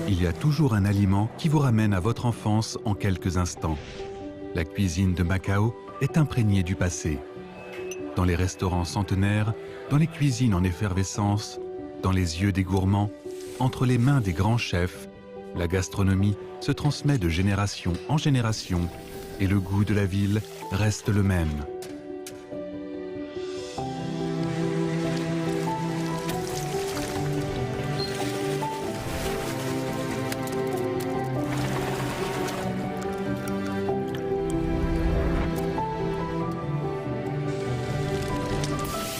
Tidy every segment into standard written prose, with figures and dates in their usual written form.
Il y a toujours un aliment qui vous ramène à votre enfance en quelques instants. La cuisine de Macao est imprégnée du passé. Dans les restaurants centenaires, dans les cuisines en effervescence, dans les yeux des gourmands, entre les mains des grands chefs, la gastronomie se transmet de génération en génération et le goût de la ville reste le même.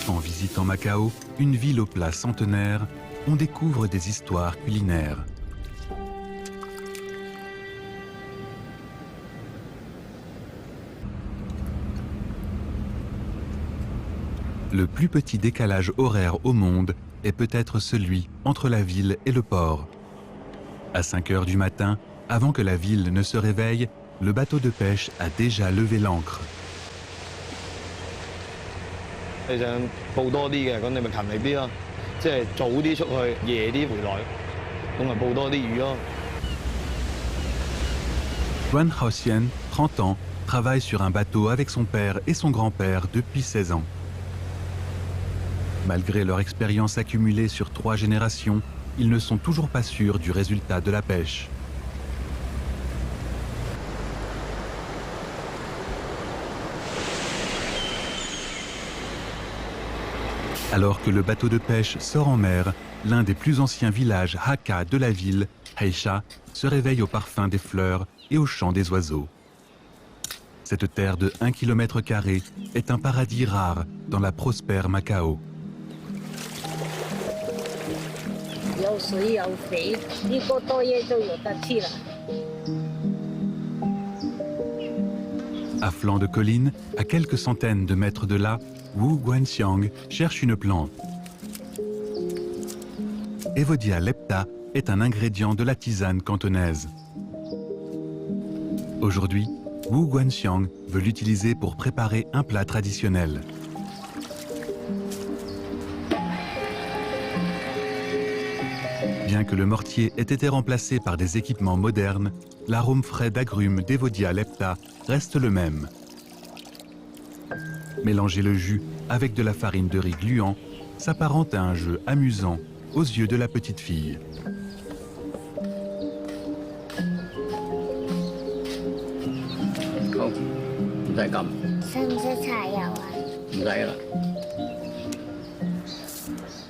En visitant Macao, une ville aux plats centenaires, on découvre des histoires culinaires. Le plus petit décalage horaire au monde est peut-être celui entre la ville et le port. À 5 heures du matin, avant que la ville ne se réveille, le bateau de pêche a déjà levé l'ancre. 你想捕多啲嘅，咁你咪勤力啲咯，即係早啲出去，夜啲回來，咁咪捕多啲魚咯。Guan Haoxian, 30 ans, travaille sur un bateau avec son père et son grand-père depuis 16 ans. Malgré leur expérience accumulée sur 3 générations, ils ne sont toujours pas sûrs du résultat de la pêche. Alors que le bateau de pêche sort en mer, l'un des plus anciens villages Hakka de la ville, Heisha, se réveille au parfum des fleurs et au chant des oiseaux. Cette terre de 1 km² est un paradis rare dans la prospère Macao. À flanc de colline, à quelques centaines de mètres de là, Wu Guanxiang cherche une plante. Evodia lepta est un ingrédient de la tisane cantonaise. Aujourd'hui, Wu Guanxiang veut l'utiliser pour préparer un plat traditionnel. Bien que le mortier ait été remplacé par des équipements modernes, l'arôme frais d'agrumes d'Evodia lepta reste le même. Mélanger le jus avec de la farine de riz gluant s'apparente à un jeu amusant aux yeux de la petite fille.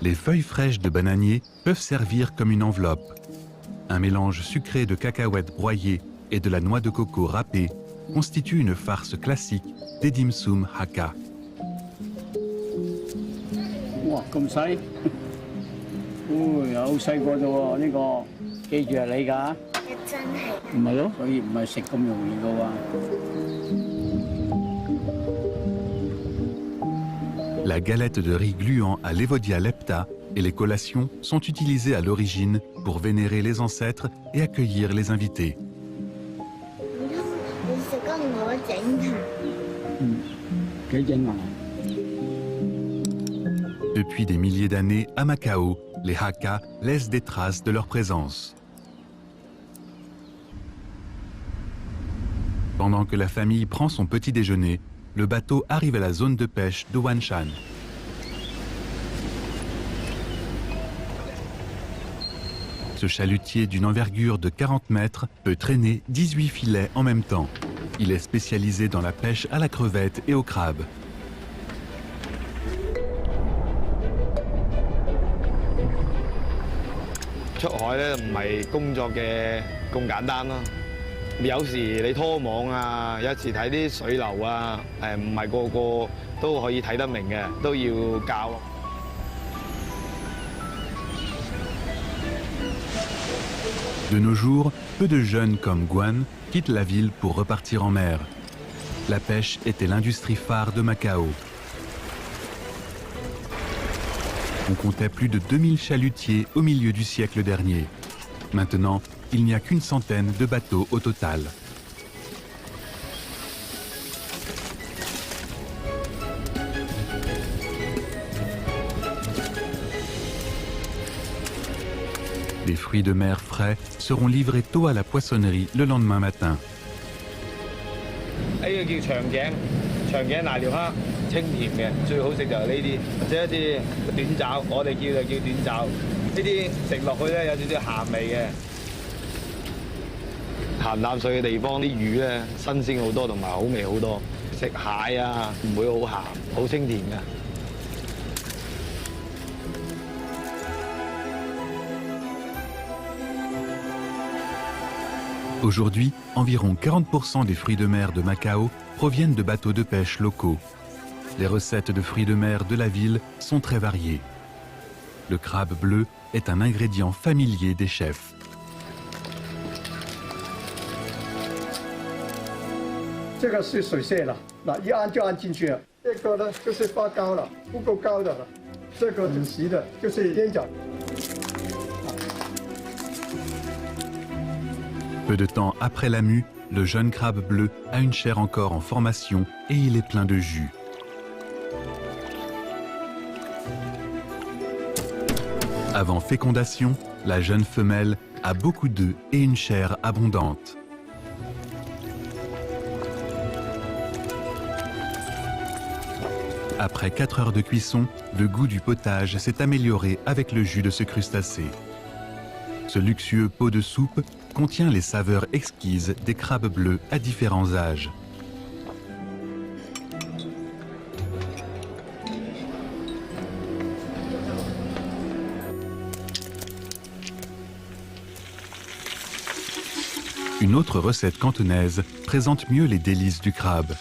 Les feuilles fraîches de bananier peuvent servir comme une enveloppe. Un mélange sucré de cacahuètes broyées et de la noix de coco râpée constitue une farce classique des dim sum Hakka. Wow,咁細，好細個啫喎！呢個記住係你㗎，真係。唔係咯，所以唔係食咁容易㗎喎。La galette de riz gluant à l'Evodia lepta et les collations sont utilisées à l'origine pour vénérer les ancêtres et accueillir les invités. Depuis des milliers d'années, à Macao, les Hakka laissent des traces de leur présence. Pendant que la famille prend son petit déjeuner, le bateau arrive à la zone de pêche de Wanshan. Ce chalutier d'une envergure de 40 mètres peut traîner 18 filets en même temps. Il est spécialisé dans la pêche à la crevette et au crabe. Xuất海咧唔係工作嘅咁簡單咯。有時你拖網啊，有時睇啲水流啊，唔係個個都可以睇得明嘅，都要教。De nos jours, peu de jeunes comme Guan quittent la ville pour repartir en mer. La pêche était l'industrie phare de Macao. On comptait plus de 2000 chalutiers au milieu du siècle dernier. Maintenant, il n'y a qu'une centaine de bateaux au total. Des fruits de mer frais seront livrés tôt à la poissonnerie le lendemain matin. 呢個叫長頸瀨尿蝦，清甜嘅，最好食就係呢啲，或者一啲短爪，我哋叫短爪。呢啲食落去咧有少少鹹味嘅。鹹淡水嘅地方啲魚咧新鮮好多，同埋好味好多。食蟹啊唔會好鹹，好清甜嘅。 Aujourd'hui, environ 40% des fruits de mer de Macao proviennent de bateaux de pêche locaux. Les recettes de fruits de mer de la ville sont très variées. Le crabe bleu est un ingrédient familier des chefs. 这个是水蟹了，那一按就按进去了。这个呢就是发糕了，不够高的了。这个主席的就是烟角。 Peu de temps après la mue, le jeune crabe bleu a une chair encore en formation et il est plein de jus. Avant fécondation, la jeune femelle a beaucoup d'œufs et une chair abondante. Après 4 heures de cuisson, le goût du potage s'est amélioré avec le jus de ce crustacé. Ce luxueux pot de soupe contient les saveurs exquises des crabes bleus à différents âges. Une autre recette cantonaise présente mieux les délices du crabe.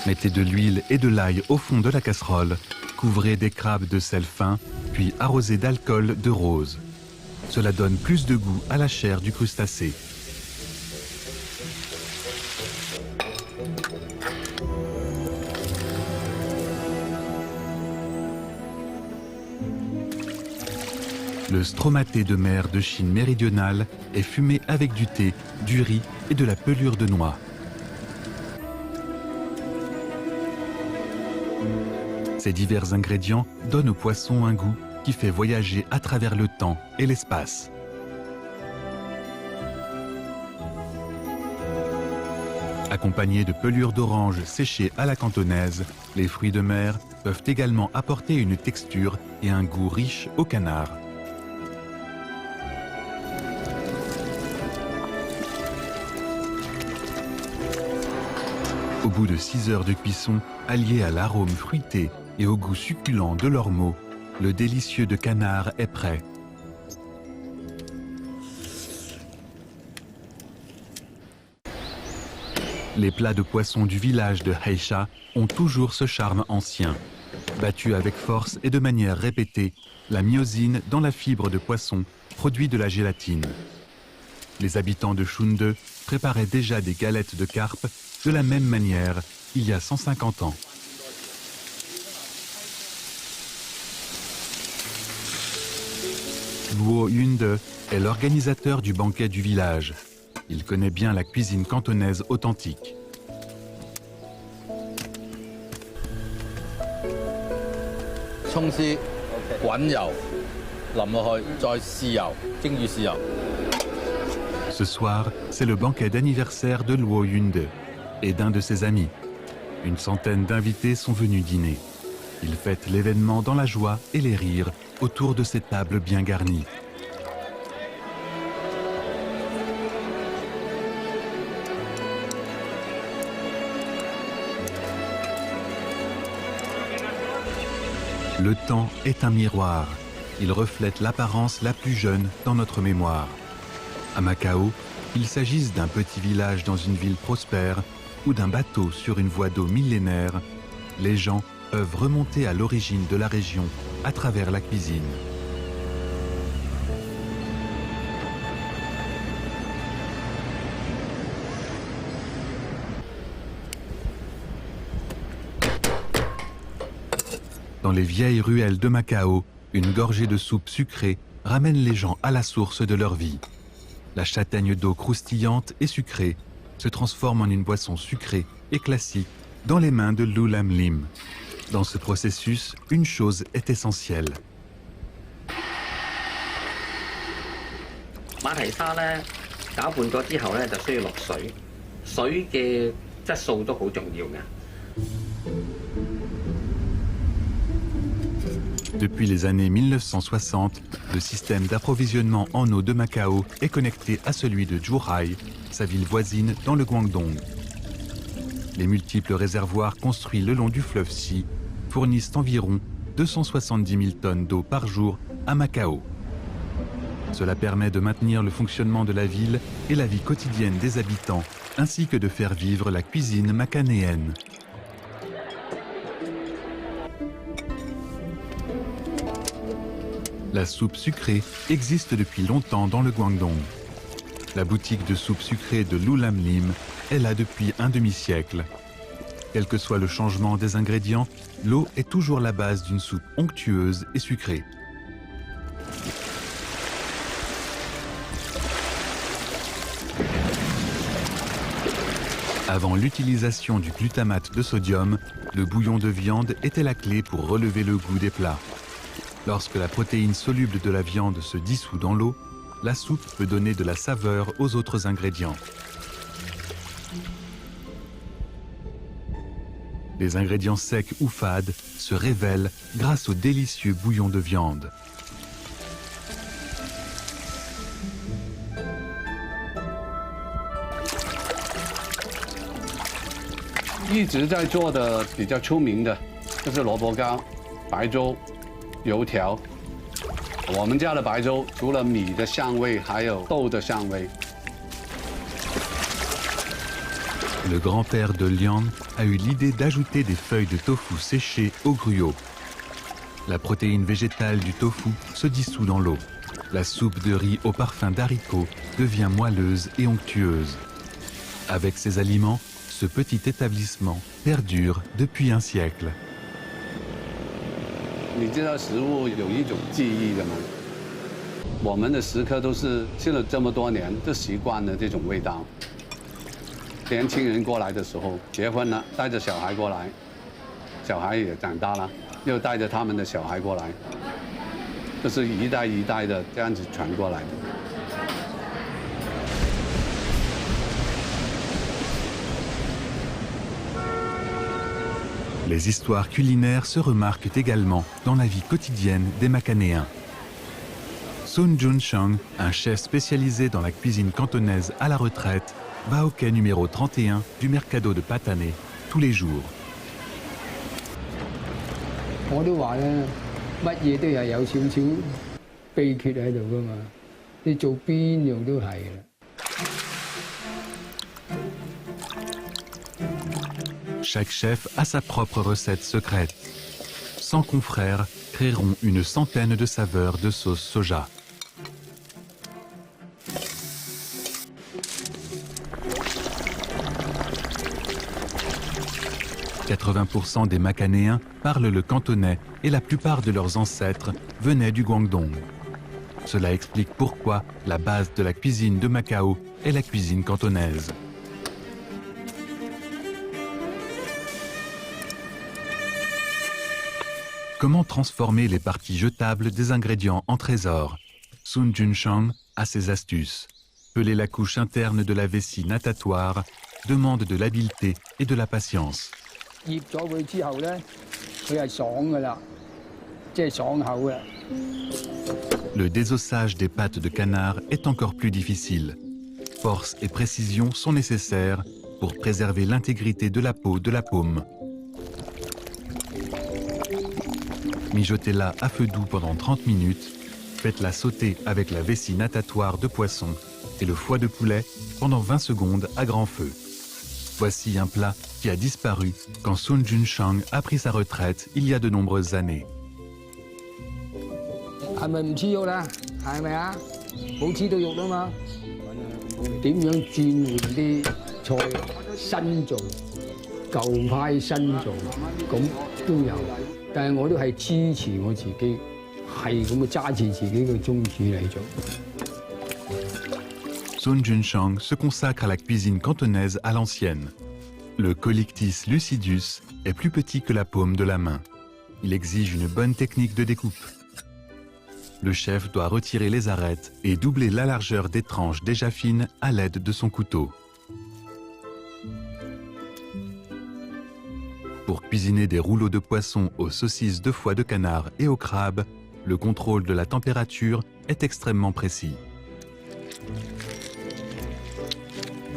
Mettez de l'huile et de l'ail au fond de la casserole, couvrez des crabes de sel fin, puis arrosez d'alcool de rose. Cela donne plus de goût à la chair du crustacé. Le stromaté de mer de Chine méridionale est fumé avec du thé, du riz et de la pelure de noix. Ces divers ingrédients donnent au poisson un goût qui fait voyager à travers le temps et l'espace. Accompagnés de pelures d'orange séchées à la cantonaise, les fruits de mer peuvent également apporter une texture et un goût riche au canard. Au bout de 6 heures de cuisson, allié à l'arôme fruité et au goût succulent de l'ormeau, le délicieux de canard est prêt. Les plats de poisson du village de Heisha ont toujours ce charme ancien. Battue avec force et de manière répétée, la myosine dans la fibre de poisson produit de la gélatine. Les habitants de Shunde préparaient déjà des galettes de carpe de la même manière il y a 150 ans. Luo Yunde est l'organisateur du banquet du village. Il connaît bien la cuisine cantonaise authentique. Ce soir, c'est le banquet d'anniversaire de Luo Yunde et d'un de ses amis. Une centaine d'invités sont venus dîner. Ils fêtent l'événement dans la joie et les rires autour de ces tables bien garnies. Le temps est un miroir. Il reflète l'apparence la plus jeune dans notre mémoire. À Macao, qu'il s'agisse d'un petit village dans une ville prospère ou d'un bateau sur une voie d'eau millénaire, les gens peuvent remonter à l'origine de la région à travers la cuisine. Dans les vieilles ruelles de Macao, une gorgée de soupe sucrée ramène les gens à la source de leur vie. La châtaigne d'eau croustillante et sucrée se transforme en une boisson sucrée et classique dans les mains de Lu Lam Lim. Dans ce processus, une chose est essentielle. 馬蹄沙咧攪拌過之後咧，就需要落水，水嘅質素都好重要嘅。Depuis les années 1960, le système d'approvisionnement en eau de Macao est connecté à celui de Zhuhai, sa ville voisine dans le Guangdong. Les multiples réservoirs construits le long du fleuve Xi fournissent environ 270 000 tonnes d'eau par jour à Macao. Cela permet de maintenir le fonctionnement de la ville et la vie quotidienne des habitants, ainsi que de faire vivre la cuisine macanéenne. La soupe sucrée existe depuis longtemps dans le Guangdong. La boutique de soupe sucrée de Lu Lam Lim est là depuis un demi-siècle. Quel que soit le changement des ingrédients, l'eau est toujours la base d'une soupe onctueuse et sucrée. Avant l'utilisation du glutamate de sodium, le bouillon de viande était la clé pour relever le goût des plats. Lorsque la protéine soluble de la viande se dissout dans l'eau, la soupe peut donner de la saveur aux autres ingrédients. Les ingrédients secs ou fades se révèlent grâce au délicieux bouillon de viande. 一直在做的比较出名的就是萝卜糕、白粥、油条。我们家的白粥除了米的香味，还有豆的香味。 Le grand-père de Liang a eu l'idée d'ajouter des feuilles de tofu séchées au gruau. La protéine végétale du tofu se dissout dans l'eau. La soupe de riz au parfum d'haricot devient moelleuse et onctueuse. Avec ces aliments, ce petit établissement perdure depuis un siècle. 你知道食物有一种记忆的吗？我们的食客都是吃了这么多年，就习惯了这种味道。年轻人过来的时候，结婚了，带着小孩过来，小孩也长大了，又带着他们的小孩过来，就是一代一代的这样子传过来的。 Les histoires culinaires se remarquent également dans la vie quotidienne des Macanéens. Sun Junsheng, un chef spécialisé dans la cuisine cantonaise à la retraite, va au quai numéro 31 du Mercado de Patané tous les jours. 我都話咧，乜嘢都係有少少秘訣喺度噶嘛，你做邊樣都係啦。 Chaque chef a sa propre recette secrète. 100 confrères créeront une centaine de saveurs de sauce soja. « 80% des Macanéens parlent le cantonais et la plupart de leurs ancêtres venaient du Guangdong. Cela explique pourquoi la base de la cuisine de Macao est la cuisine cantonaise. Comment transformer les parties jetables des ingrédients en trésors? Sun Junsheng a ses astuces. Peler la couche interne de la vessie natatoire demande de l'habileté et de la patience. 醃咗佢之後咧，佢係爽噶啦，即係爽口啦。 Le désossage des pattes de canard est encore plus difficile. Force et précision sont nécessaires pour préserver l'intégrité de la peau de la paume. Mijotez-la à feu doux pendant 30 minutes, faites-la sauter avec la vessie natatoire de poisson et le foie de poulet pendant 20 secondes à grand feu. Voici un plat qui a disparu quand Sun Junsheng a pris sa retraite il y a de nombreuses années. 係咪唔黐肉啦？係咪啊？冇黐到肉啊嘛？點樣轉換啲菜新做、舊派新做，咁都有。但係我都係支持我自己，係咁揸住自己嘅宗旨嚟做。 Sun Junsheng se consacre à la cuisine cantonaise à l'ancienne. Le Collictis lucidus est plus petit que la paume de la main. Il exige une bonne technique de découpe. Le chef doit retirer les arêtes et doubler la largeur des tranches déjà fines à l'aide de son couteau. Pour cuisiner des rouleaux de poisson aux saucisses de foie de canard et au crabe, le contrôle de la température est extrêmement précis.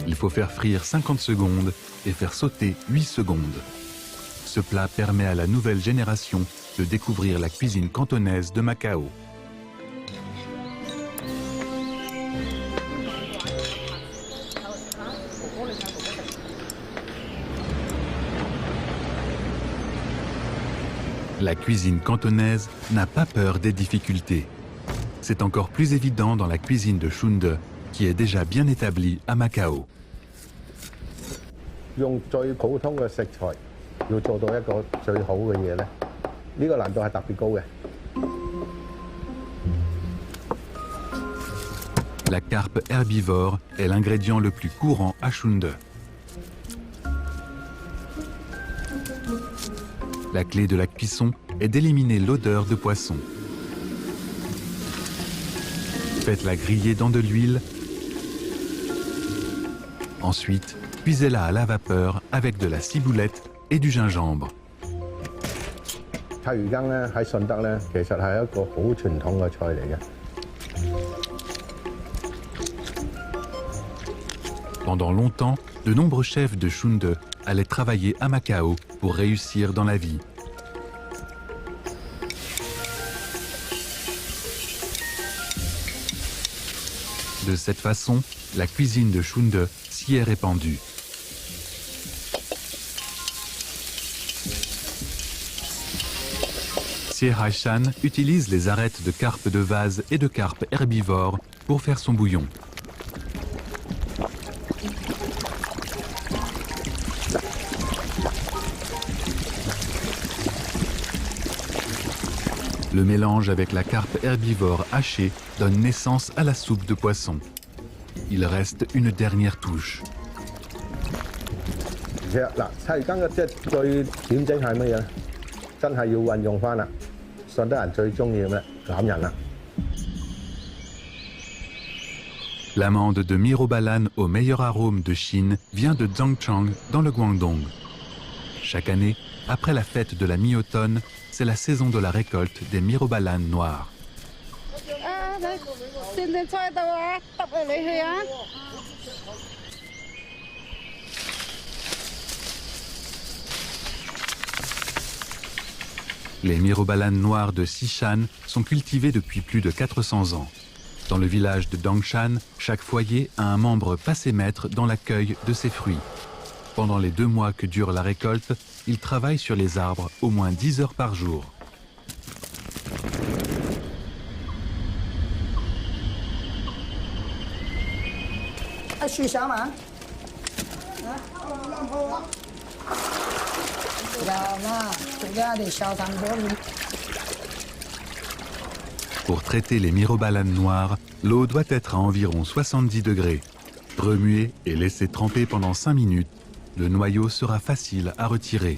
Il faut faire frire 50 secondes et faire sauter 8 secondes. Ce plat permet à la nouvelle génération de découvrir la cuisine cantonaise de Macao. La cuisine cantonaise n'a pas peur des difficultés. C'est encore plus évident dans la cuisine de Shunde, qui est déjà bien établie à Macao. 用最普通嘅食材，要做到一個最好嘅嘢咧，呢個難度係特別高嘅。 La carpe herbivore est l'ingrédient le plus courant à Shunde. La clé de la cuisson est d'éliminer l'odeur de poisson. Faites-la griller dans de l'huile. Ensuite, cuisez-la à la vapeur avec de la ciboulette et du gingembre. 柴魚羹咧喺順德咧，其實係一個好傳統嘅菜嚟嘅。 Pendant longtemps, de nombreux chefs de Shunde allaient travailler à Macao pour réussir dans la vie. De cette façon, la cuisine de Shunde s'y est répandue. Xie Haishan utilise les arêtes de carpe de vase et de carpe herbivore pour faire son bouillon. Le mélange avec la carpe herbivore hachée donne naissance à la soupe de poisson. Il reste une dernière touche. 其實嗱，柴魚羹嘅即係最點整係乜嘢咧？真係要運用翻啦，順德人最中意嘅咩？欖仁啦。 L'amande de Mirobalan au meilleur arôme de Chine vient de Zhangchang dans le Guangdong. Chaque année, après la fête de la mi-automne, c'est la saison de la récolte des Mirobalan noirs. Les Mirobalan noirs de Xishan sont cultivés depuis plus de 400 ans. Dans le village de Dongshan, chaque foyer a un membre passé maître dans l'accueil de ses fruits. Pendant les 2 mois que dure la récolte, ils travaillent sur les arbres au moins 10 heures par jour. Pour traiter les Mirobalan noirs, l'eau doit être à environ 70 degrés. Remuer et laisser tremper pendant 5 minutes, le noyau sera facile à retirer.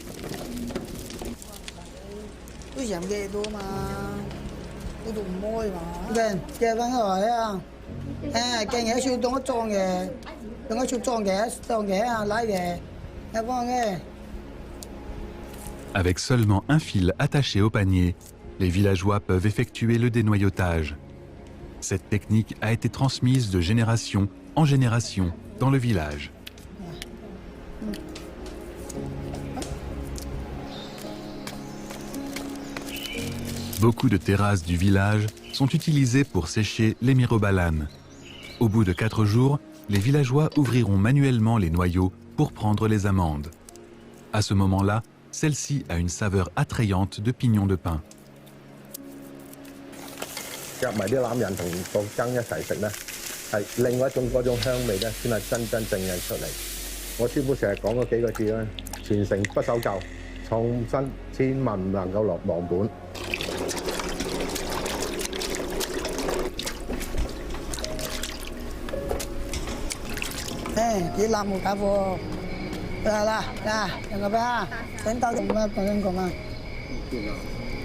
Avec seulement un fil attaché au panier, les villageois peuvent effectuer le dénoyautage. Cette technique a été transmise de génération en génération dans le village. Beaucoup de terrasses du village sont utilisées pour sécher les Mirobalan. Au bout de 4 jours, les villageois ouvriront manuellement les noyaux pour prendre les amandes. À ce moment-là, celle-ci a une saveur attrayante de pignon de pin. 夾埋啲欖仁同個羹一齊食咧，係另外一種嗰種香味咧，先係真真正正出嚟。我師傅成日講嗰幾個字咧，傳承不守舊，創新千萬唔能夠忘本。啲辣冇搞貨，啦，有個咩啊？整到咁啊，咁啊。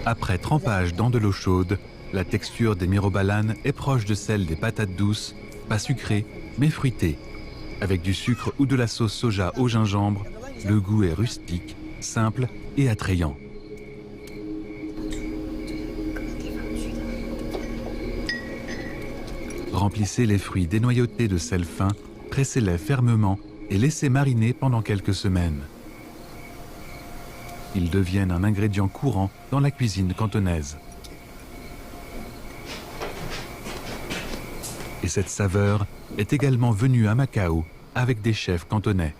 Après trempage dans de l'eau chaude, La texture des myrobalan est proche de celle des patates douces, pas sucrées, mais fruitées. Avec du sucre ou de la sauce soja au gingembre, le goût est rustique, simple et attrayant. Remplissez les fruits dénoyautés de sel fin, pressez-les fermement et laissez mariner pendant quelques semaines. Ils deviennent un ingrédient courant dans la cuisine cantonaise. Et cette saveur est également venue à Macao avec des chefs cantonais.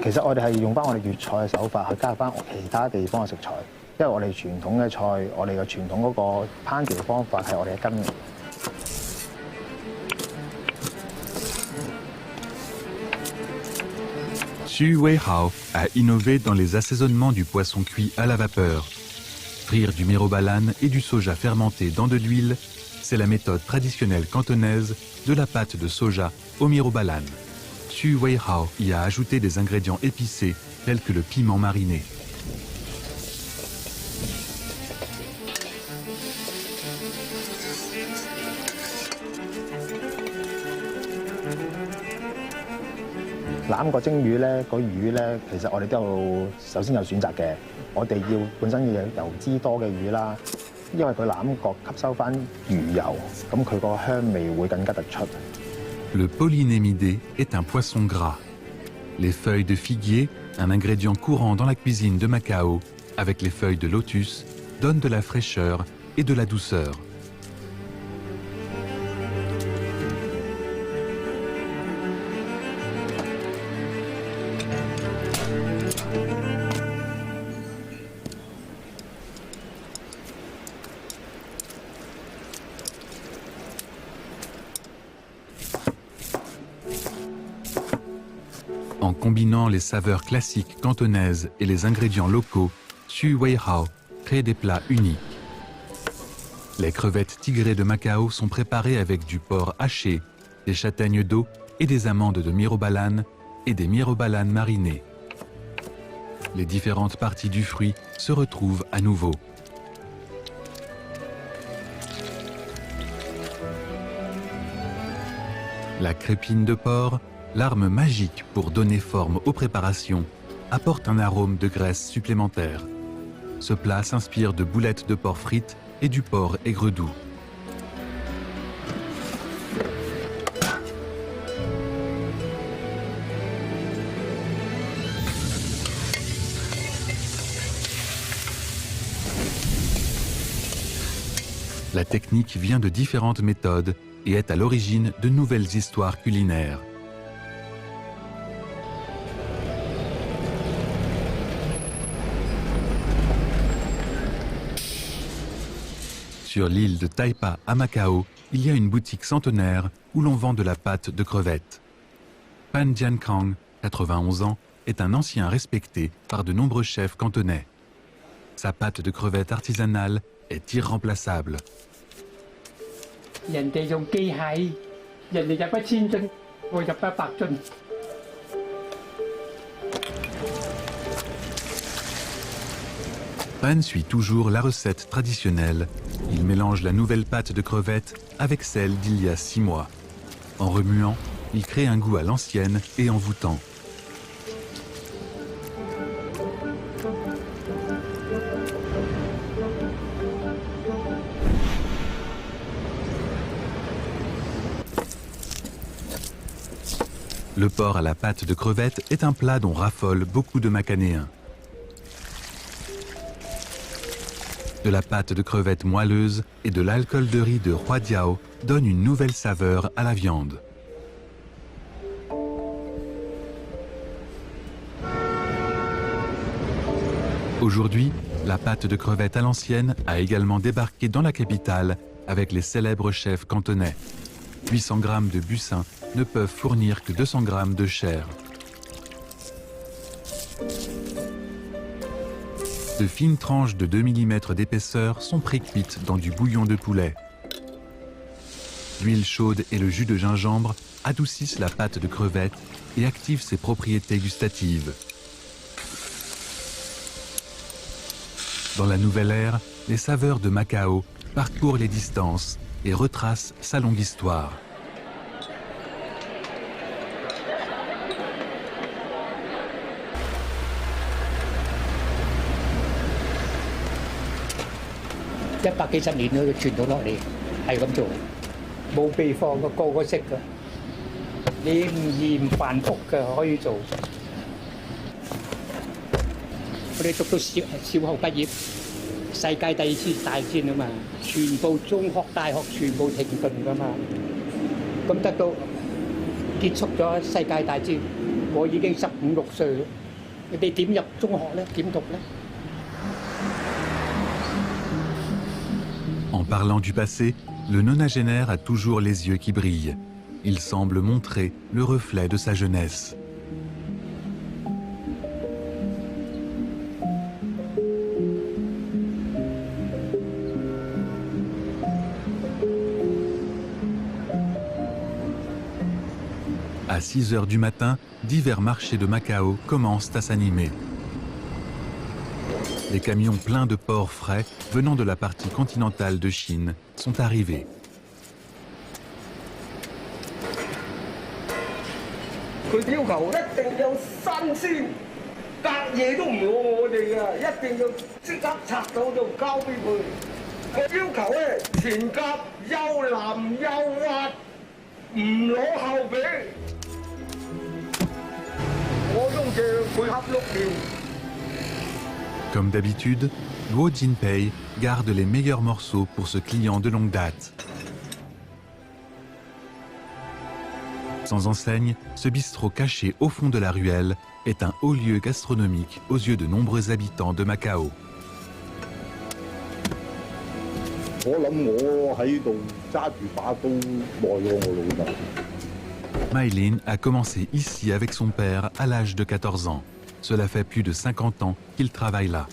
其實我哋係用翻我哋粵菜嘅手法去加入翻其他地方嘅食材，因為我哋傳統嘅菜，我哋嘅傳統嗰個烹調方法係我哋嘅根嚟。Xu Weihao a innové dans les assaisonnements du poisson cuit à la vapeur. Frire du myrobalan et du soja fermenté dans de l'huile, c'est la méthode traditionnelle cantonaise de la pâte de soja au myrobalan. Xu Weihao y a ajouté des ingrédients épicés tels que le piment mariné.腩個蒸魚咧，個魚咧，其實我哋都有首先有選擇嘅。我哋要本身要有油脂多嘅魚啦，因為佢腩角吸收翻魚油，咁佢個香味會更加突出。Le polynémidé est un poisson gras. Les feuilles de figuier, un ingrédient courant dans la cuisine de Macao, avec les feuilles de lotus, donnent de la fraîcheur et de la douceur. En combinant les saveurs classiques cantonaises et les ingrédients locaux, Xu Weihao crée des plats uniques. Les crevettes tigrées de Macao sont préparées avec du porc haché, des châtaignes d'eau et des amandes de myrobalan et des myrobalan marinés. Les différentes parties du fruit se retrouvent à nouveau. La crépine de porc, l'arme magique pour donner forme aux préparations, apporte un arôme de graisse supplémentaire. Ce plat s'inspire de boulettes de porc frites et du porc aigre-doux. La technique vient de différentes méthodes et est à l'origine de nouvelles histoires culinaires. Sur l'île de Taipa à Macao, il y a une boutique centenaire où l'on vend de la pâte de crevettes. Pan Jiankang, 91 ans, est un ancien respecté par de nombreux chefs cantonais. Sa pâte de crevettes artisanale est irremplaçable. 人哋用機械，人哋入一千樽，我入100樽。Pan suit toujours la recette traditionnelle. Il mélange la nouvelle pâte de crevettes avec celle d'il y a 6 mois. En remuant, il crée un goût à l'ancienne et envoûtant. Le porc à la pâte de crevettes est un plat dont raffolent beaucoup de Macanéens. De la pâte de crevettes moelleuse et de l'alcool de riz de Huadiao donnent une nouvelle saveur à la viande. Aujourd'hui, la pâte de crevettes à l'ancienne a également débarqué dans la capitale avec les célèbres chefs cantonais. 800 grammes de bucin ne peuvent fournir que 200 grammes de chair. De fines tranches de 2 mm d'épaisseur sont pré-cuites dans du bouillon de poulet. L'huile chaude et le jus de gingembre adoucissent la pâte de crevettes et activent ses propriétés gustatives. Dans la nouvelle ère, les saveurs de Macao parcourent les distances et retracent sa longue histoire. Il 100幾10年啦，佢傳到落嚟係咁做，冇秘方嘅，個個識嘅。你唔易唔繁複嘅可以做。我哋讀到小學畢業，世界第2次大戰啊嘛，全部中學、大學全部停頓噶嘛。咁得到結束咗世界大戰，我已經15、16歲啦。你哋點入中學咧？點讀咧？ En parlant du passé, le nonagénaire a toujours les yeux qui brillent. Il semble montrer le reflet de sa jeunesse. À 6 heures du matin, divers marchés de Macao commencent à s'animer. Les camions pleins de porcs frais venant de la partie continentale de Chine sont arrivés. Comme d'habitude, Luo Jinpei garde les meilleurs morceaux pour ce client de longue date. Sans enseigne, ce bistrot caché au fond de la ruelle est un haut lieu gastronomique aux yeux de nombreux habitants de Macao. Maïlin a commencé ici avec son père à l'âge de 14 ans. Cela fait plus de 50 ans qu'il travaille là.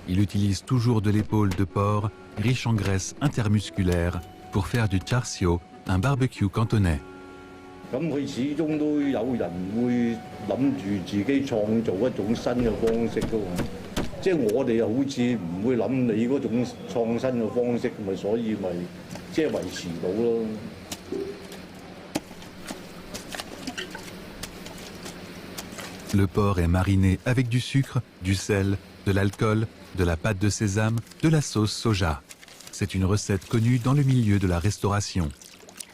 Il utilise toujours de l'épaule de porc, riche en graisse intermusculaire, pour faire du char siu, un barbecue cantonais. Le porc est mariné avec du sucre, du sel, de l'alcool, de la pâte de sésame, de la sauce soja. C'est une recette connue dans le milieu de la restauration.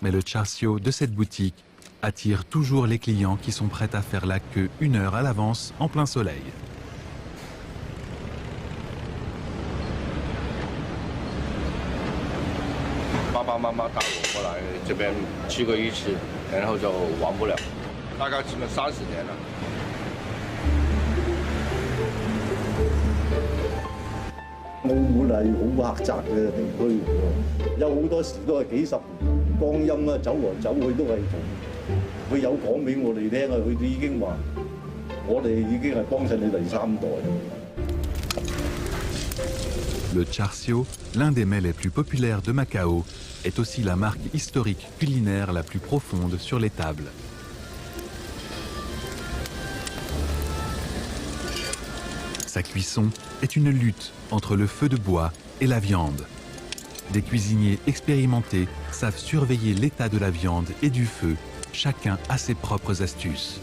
Mais le char siu de cette boutique attire toujours les clients qui sont prêts à faire la queue 1 heure à l'avance en plein soleil. Le char siu, l'un des mets les plus populaires de Macao, est aussi la marque historique culinaire la plus profonde sur les tables. Sa cuisson est une lutte entre le feu de bois et la viande. Des cuisiniers expérimentés savent surveiller l'état de la viande et du feu. Chacun a ses propres astuces.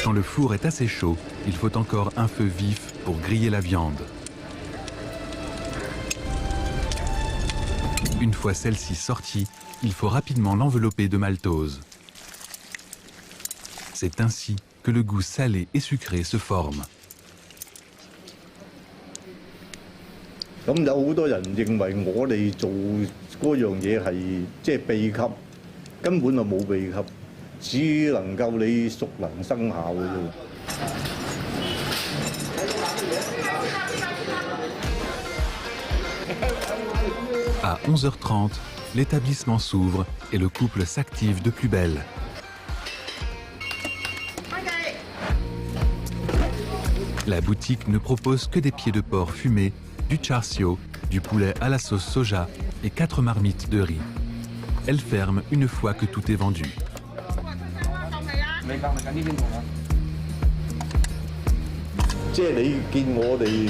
Quand le four est assez chaud, il faut encore un feu vif pour griller la viande. Une fois celle-ci sortie, il faut rapidement l'envelopper de maltose. C'est ainsi que le goût salé et sucré se forme. 咁有好多人認為我哋做嗰樣嘢係即係秘笈，根本就冇秘笈，只能夠你熟能生巧嘅啫。À 11h30, l'établissement s'ouvre et le couple s'active de plus belle. La boutique ne propose que des pieds de porc fumés, du char siu, du poulet à la sauce soja et 4 marmites de riz. Elle ferme une fois que tout est vendu. 即係你見我哋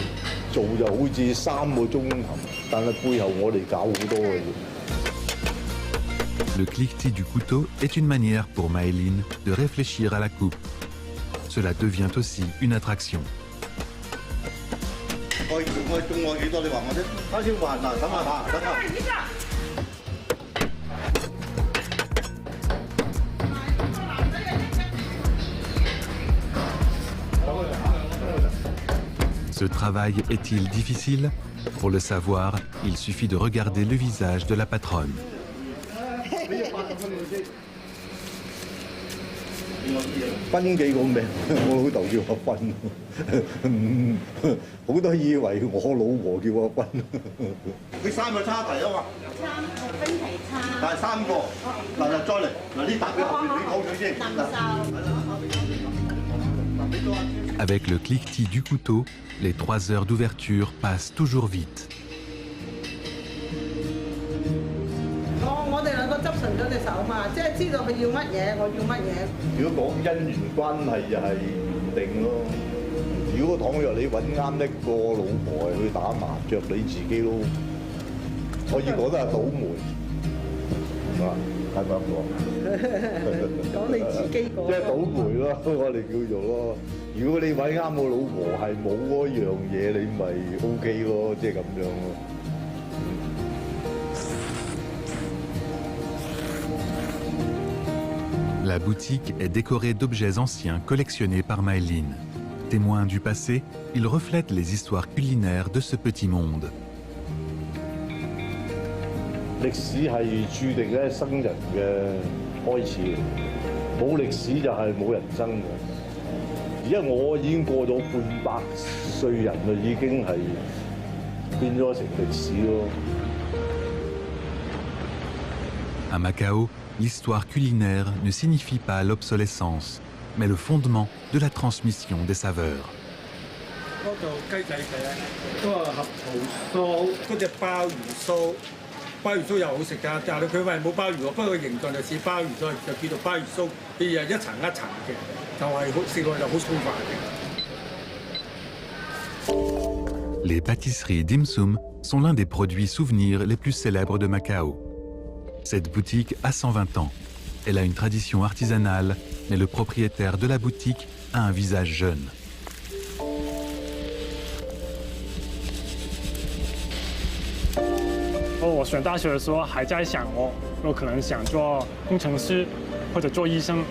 做就好似3個鐘頭，但係背後我哋搞好多嘅嘢。Le cliquetis du couteau est une manière pour Maëline de réfléchir à la coupe. Cela devient aussi une attraction. 我中我幾多？你話我聽。啱先話嗱，等下，等下。 Ce travail est-il difficile? Pour le savoir, il suffit de regarder le visage de la patronne. 分幾個命，我老豆叫我分，好多以為我老婆叫我分。佢3個叉題啊嘛，3個分期叉，但係3個，嗱再嚟，嗱呢沓俾後邊你講佢先。Avec le cliquetis du couteau, les 3 heures d'ouverture passent toujours vite. 我哋兩個執順咗隻手嘛，即係知道佢要乜嘢，我要乜嘢。如果講姻緣關係就係唔定咯。如果倘若你揾啱一個老婆去打麻雀，你自己都可以講得係倒霉，係咪咁講？講你自己講。即係倒霉咯，我哋叫做咯。如果你揾啱個老婆係冇嗰樣嘢，你咪 OK 咯，即係咁樣咯。 La boutique est décorée d'objets anciens collectionnés par Maëline. Témoin du passé, il reflète les histoires culinaires de ce petit monde. 歷史係注定咧生人嘅開始，冇歷史就係冇人生嘅。而家我已經過咗半百歲人啦，已經係變咗成歷史咯。 À Macao, l'histoire culinaire ne signifie pas l'obsolescence, mais le fondement de la transmission des saveurs. 嗰度雞仔皮咧，嗰個合桃酥，嗰隻鮑魚酥，鮑魚酥又好食㗎，但係佢話冇鮑魚喎，不過個形狀就似鮑魚，所以就叫做鮑魚酥。佢係一層一層嘅，就係好食落就好鬆化嘅。 Les pâtisseries Dim Sum sont l'un des produits souvenirs les plus célèbres de Macao. Cette boutique a 120 ans. Elle a une tradition artisanale, mais le propriétaire de la boutique a un visage jeune. 我选大学的时候还在想我可能想做工程师或者做医生。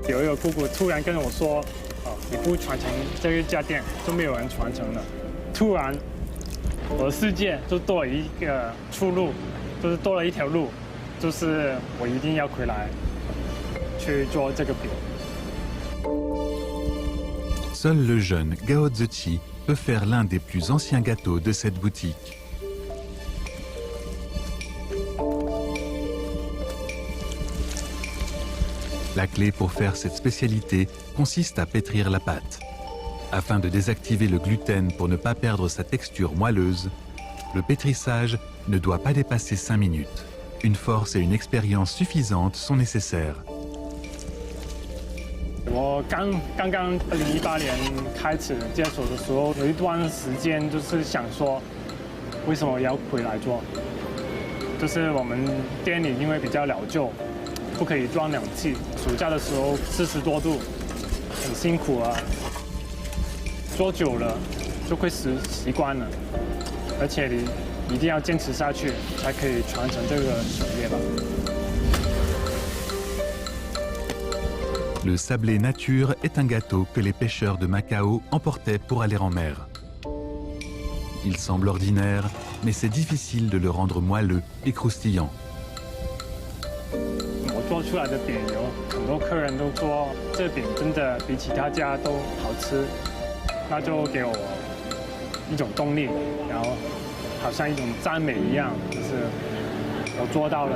有一个姑姑突然跟我说，你不传承这一家店就没有人传承了。突然，我的世界就多了一个出路，就是多了一条路，就是我一定要回来去做这个饼。 Seul le jeune Gao Ziqi peut faire l'un des plus anciens gâteaux de cette boutique. La clé pour faire cette spécialité consiste à pétrir la pâte. Afin de désactiver le gluten pour ne pas perdre sa texture moelleuse, le pétrissage ne doit pas dépasser 5 minutes. Une force et une expérience suffisantes sont nécessaires. 我刚2018年开始接手的时候，有一段时间就是想说，为什么要回来做？就是我们店里因为比较老旧，不可以装冷气，暑假的时候40多度，很辛苦啊。做久了就会习惯了，而且你一定要坚持下去，才可以传承这个手业吧。 Le sablé nature est un gâteau que les pêcheurs de Macao emportaient pour aller en mer. Il semble ordinaire, mais c'est difficile de le rendre moelleux et croustillant. 我做出来的饼有很多客人都说，这饼真的比其他家都好吃，那就给我一种动力，然后好像一种赞美一样，就是我做到了。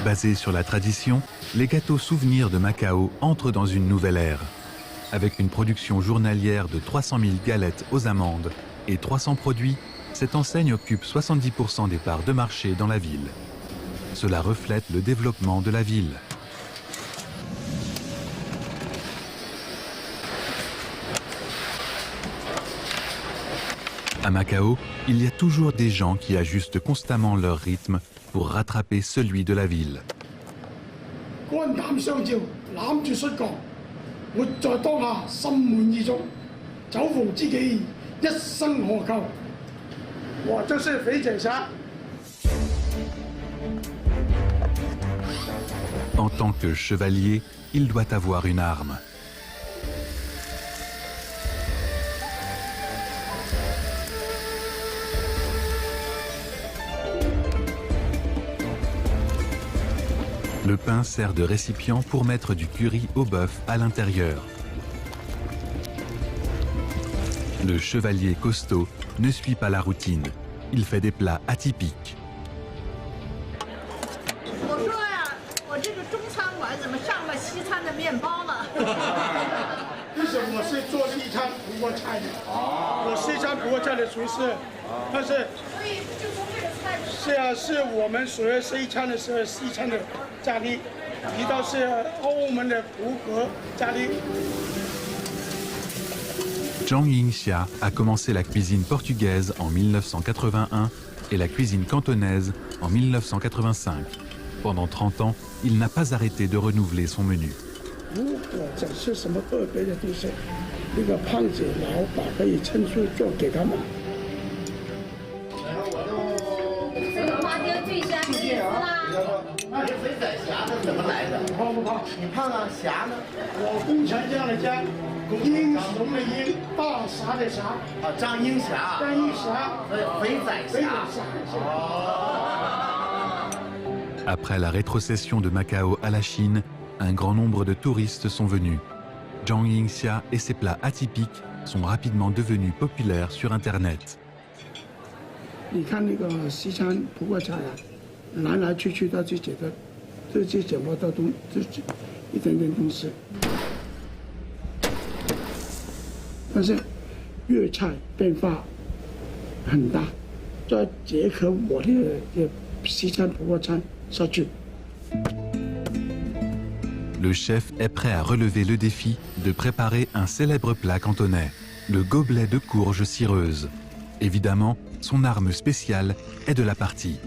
Basés sur la tradition, les gâteaux souvenirs de Macao entrent dans une nouvelle ère. Avec une production journalière de 300 000 galettes aux amandes et 300 produits, cette enseigne occupe 70% des parts de marché dans la ville. Cela reflète le développement de la ville. À Macao, il y a toujours des gens qui ajustent constamment leur rythme pour rattraper celui de la ville. En tant que chevalier, il doit avoir une arme. Le pain sert de récipient pour mettre du curry au bœuf à l'intérieur. Le chevalier costaud ne suit pas la routine. Il fait des plats atypiques. 是我们所谓西餐的时候，西餐的咖喱，一道是欧盟的胡格咖喱。 Zhang Yingxia a commencé la cuisine portugaise en 1981 et la cuisine cantonaise en 1985. Pendant 30 ans, il n'a pas arrêté de renouveler son menu. 如果这是什么特别的东西，那个胖子老板可以亲自做给他们。 花雕醉虾鸡啦。那是肥仔虾是怎么来的？你胖不胖？你胖啊，虾呢？我工钱家的家，英雄的英，大侠的侠。啊，张英侠。张英侠。肥仔侠。Après la rétrocession de Macao à la Chine, un grand nombre de touristes sont venus. Zhang Yingxia et ses plats atypiques sont rapidement devenus populaires sur Internet. 你看那个西餐葡国菜啊，来来去去都就觉得，这些什么的东，这一点点东西。但是粤菜变化很大，再结合我的西餐葡国餐下去。 Le chef est prêt à relever le défi de préparer un célèbre plat cantonais, le gobelet de courge cireuse. Évidemment, son arme spéciale est de la partie.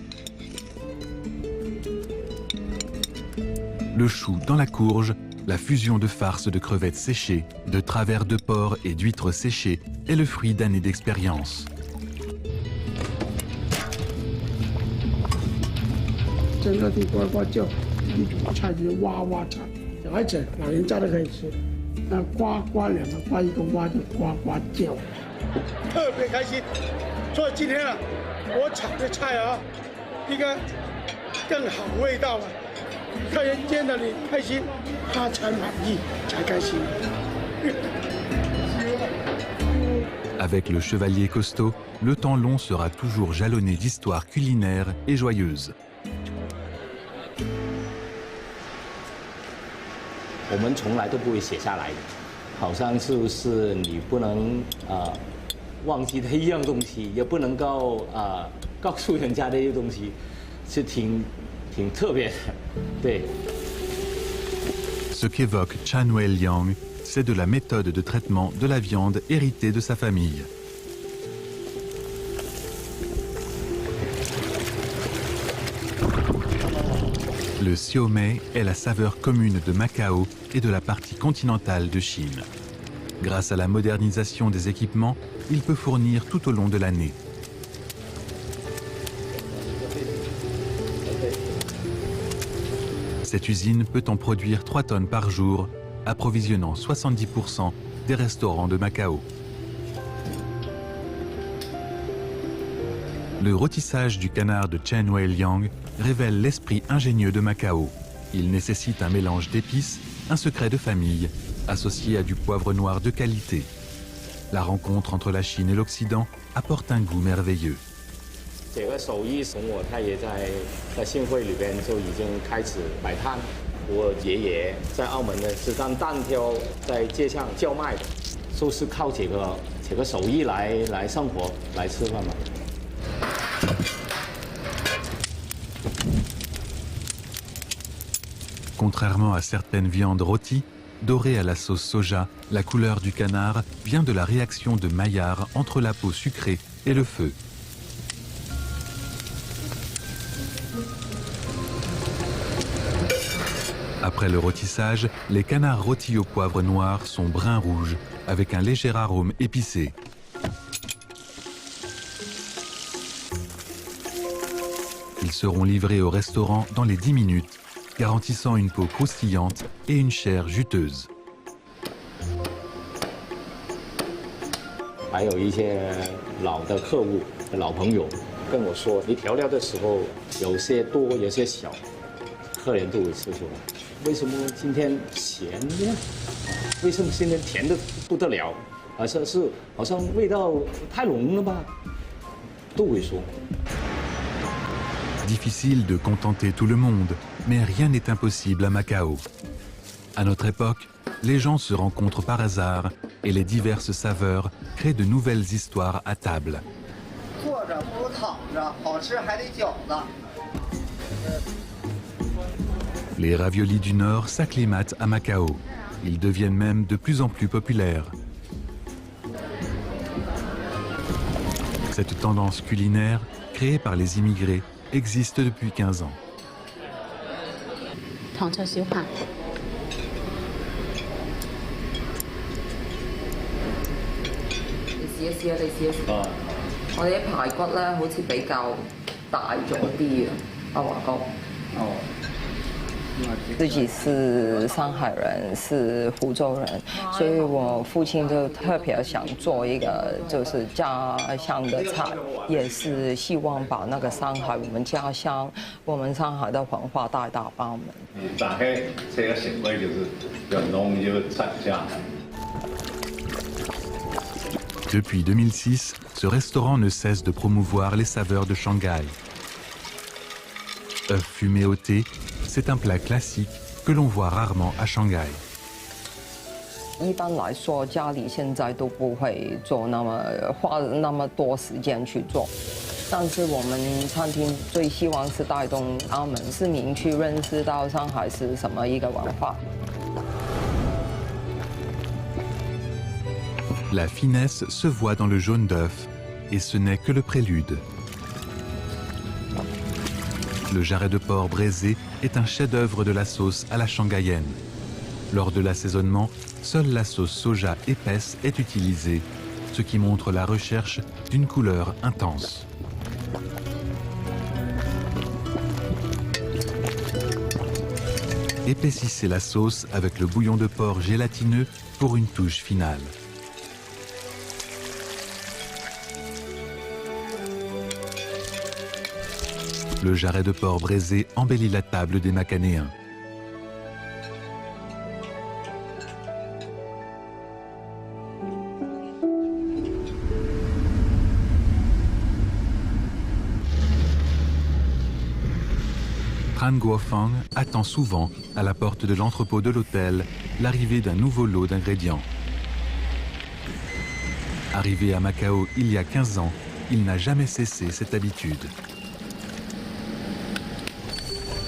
Le chou dans la courge, la fusion de farce de crevettes séchées, de travers de porc et d'huîtres séchées est le fruit d'années d'expérience. 整个的呱呱叫，一种菜就是哇哇菜，小孩子、老人家都可以吃。那呱呱两个呱一个哇就呱呱叫，特别开心。所以今天啊，我炒的菜啊，应该更好味道了。客人见到你开心，他才满意，才开心。Avec le chevalier costaud, le temps long sera toujours jalonné d'histoires culinaires et joyeuses. 我们从来都不会写下来的，好像就是你不能忘记的一样东西，也不能够告诉人家的一个东西，是挺特别的，对。Ce qu'évoque Chan Wei Liang, c'est de la méthode de traitement de la viande héritée de sa famille. Le siomai est la saveur commune de Macao et de la partie continentale de Chine. Grâce à la modernisation des équipements, il peut fournir tout au long de l'année. Cette usine peut en produire 3 tonnes par jour, approvisionnant 70% des restaurants de Macao. Le rôtissage du canard de Chen Wei Liang révèle l'esprit ingénieux de Macao. Il nécessite un mélange d'épices, un secret de famille, associé à du poivre noir de qualité. La rencontre entre la Chine et l'Occident apporte un goût merveilleux. 这个手艺从我太爷在信会里边就已经开始摆摊。我爷爷在澳门呢是当担挑，在街上叫卖的，就是靠这个手艺来生活、来吃饭嘛。 Contrairement à certaines viandes rôties, dorées à la sauce soja, la couleur du canard vient de la réaction de Maillard entre la peau sucrée et le feu. Après le rôtissage, les canards rôtis au poivre noir sont brun-rouge, avec un léger arôme épicé. Ils seront livrés au restaurant dans les 10 minutes, garantissant une peau croustillante et une chair juteuse. 还有一些老的客户、老朋友跟我说，你调料的时候有些多，有些小，客人都会吃出来。为什么今天咸呢？为什么今天甜的不得了？好像味道太浓了吧？都会说。 Difficile de contenter tout le monde, mais rien n'est impossible à Macao. À notre époque, les gens se rencontrent par hasard et les diverses saveurs créent de nouvelles histoires à table. Les raviolis du Nord s'acclimatent à Macao. Ils deviennent même de plus en plus populaires. Cette tendance culinaire, créée par les immigrés, existe depuis 15 ans. 糖醋小排，你試一試啊！你試一試。我哋啲排骨咧，好似比較大咗啲啊，阿華哥。哦。自己是上海人，是湖州人，所以我父亲就特别想做一个就是家乡的菜，也是希望把那个上海我们家乡、我们上海的文化带到澳门。大概这个行为就是用农药产下。 Depuis 2006, ce restaurant ne cesse de promouvoir les saveurs de Shanghai. Œufs fumés au thé, c'est un plat classique que l'on voit rarement à Shanghai. 一般来说，家里现在都不会做花那么多时间去做，但是我们餐厅最希望是带动澳门市民去认识到上海是什么一个文化。 La finesse se voit dans le jaune d'œuf, et ce n'est que le prélude. Le jarret de porc braisé est un chef-d'œuvre de la sauce à la shanghaïenne. Lors de l'assaisonnement, seule la sauce soja épaisse est utilisée, ce qui montre la recherche d'une couleur intense. Épaississez la sauce avec le bouillon de porc gélatineux pour une touche finale. Le jarret de porc braisé embellit la table des Macanéens. Tran Guofang attend souvent, à la porte de l'entrepôt de l'hôtel, l'arrivée d'un nouveau lot d'ingrédients. Arrivé à Macao il y a 15 ans, il n'a jamais cessé cette habitude.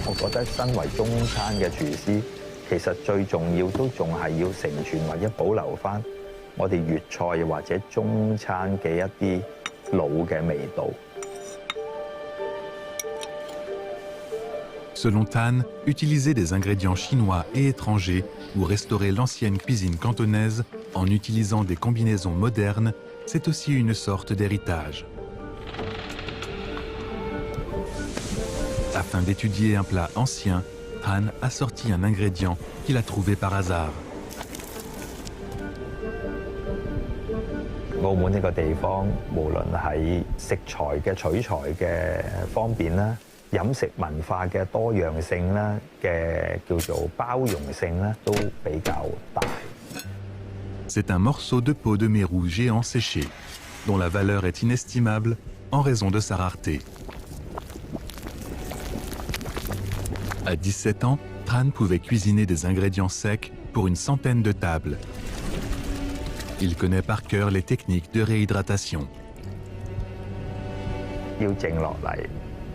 我覺得身為中餐嘅廚師，其實最重要都仲係要承傳或者保留翻我哋粵菜或者中餐嘅一啲老嘅味道。 Selon Tan, utiliser des ingrédients chinois et étrangers ou restaurer l'ancienne cuisine cantonaise en utilisant des combinaisons modernes, c'est aussi une sorte d'héritage. Afin d'étudier un plat ancien, Han a sorti un ingrédient qu'il a trouvé par hasard. 澳門呢個地方，無論喺食材嘅取材嘅方便啦，飲食文化嘅多樣性啦，嘅叫做包容性啦，都比較大。C'est un morceau de peau de mérou géant séché, dont la valeur est inestimable en raison de sa rareté. À 17 ans, Tran pouvait cuisiner des ingrédients secs pour une centaine de tables. Il connaît par cœur les techniques de réhydratation. 要靜落嚟，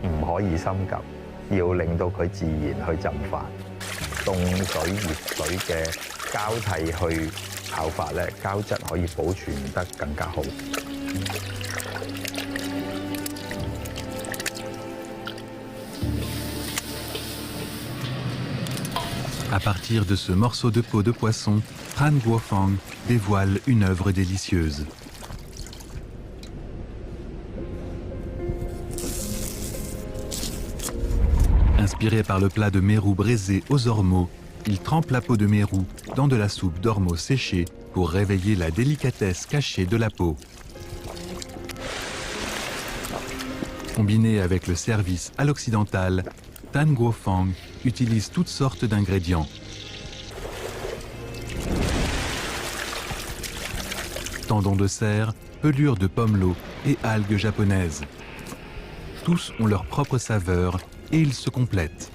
唔可以心急，要令到佢自然去浸發。凍水、熱水嘅交替去泡法咧，膠質可以保存得更加好。À partir de ce morceau de peau de poisson, Tran Guofang dévoile une œuvre délicieuse. Inspiré par le plat de mérou braisé aux ormeaux, il trempe la peau de mérou dans de la soupe d'ormeaux séchée pour réveiller la délicatesse cachée de la peau. Combiné avec le service à l'occidental, Tran Guofang utilise toutes sortes d'ingrédients. Tendons de cerf, pelures de pomelo et algues japonaises. Tous ont leur propre saveur et ils se complètent.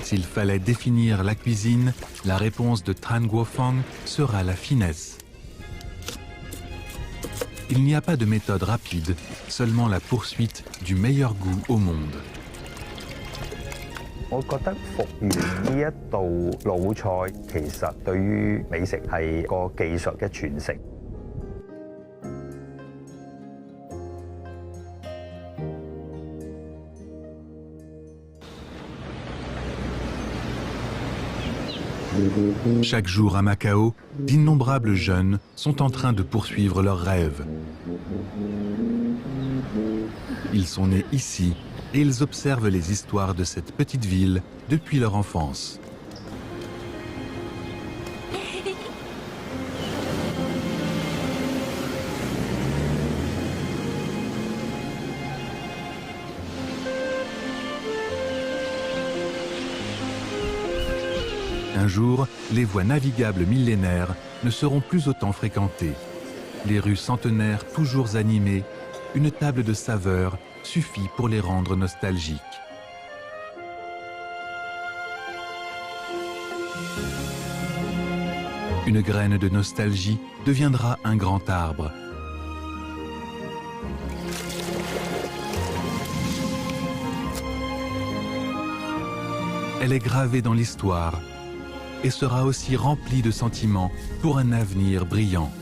S'il fallait définir la cuisine, la réponse de Tran Guofang sera la finesse. Il n'y a pas de méthode rapide, seulement la poursuite du meilleur goût au monde. 我覺得復原呢一道老菜，其實對於美食係個技術嘅傳承。Chaque jour à Macao, d'innombrables jeunes sont en train de poursuivre leurs rêves. Ils sont nés ici et ils observent les histoires de cette petite ville depuis leur enfance. Un jour, les voies navigables millénaires ne seront plus autant fréquentées. Les rues centenaires toujours animées, une table de saveurs suffit pour les rendre nostalgiques. Une graine de nostalgie deviendra un grand arbre. Elle est gravée dans l'histoire et sera aussi remplie de sentiments pour un avenir brillant.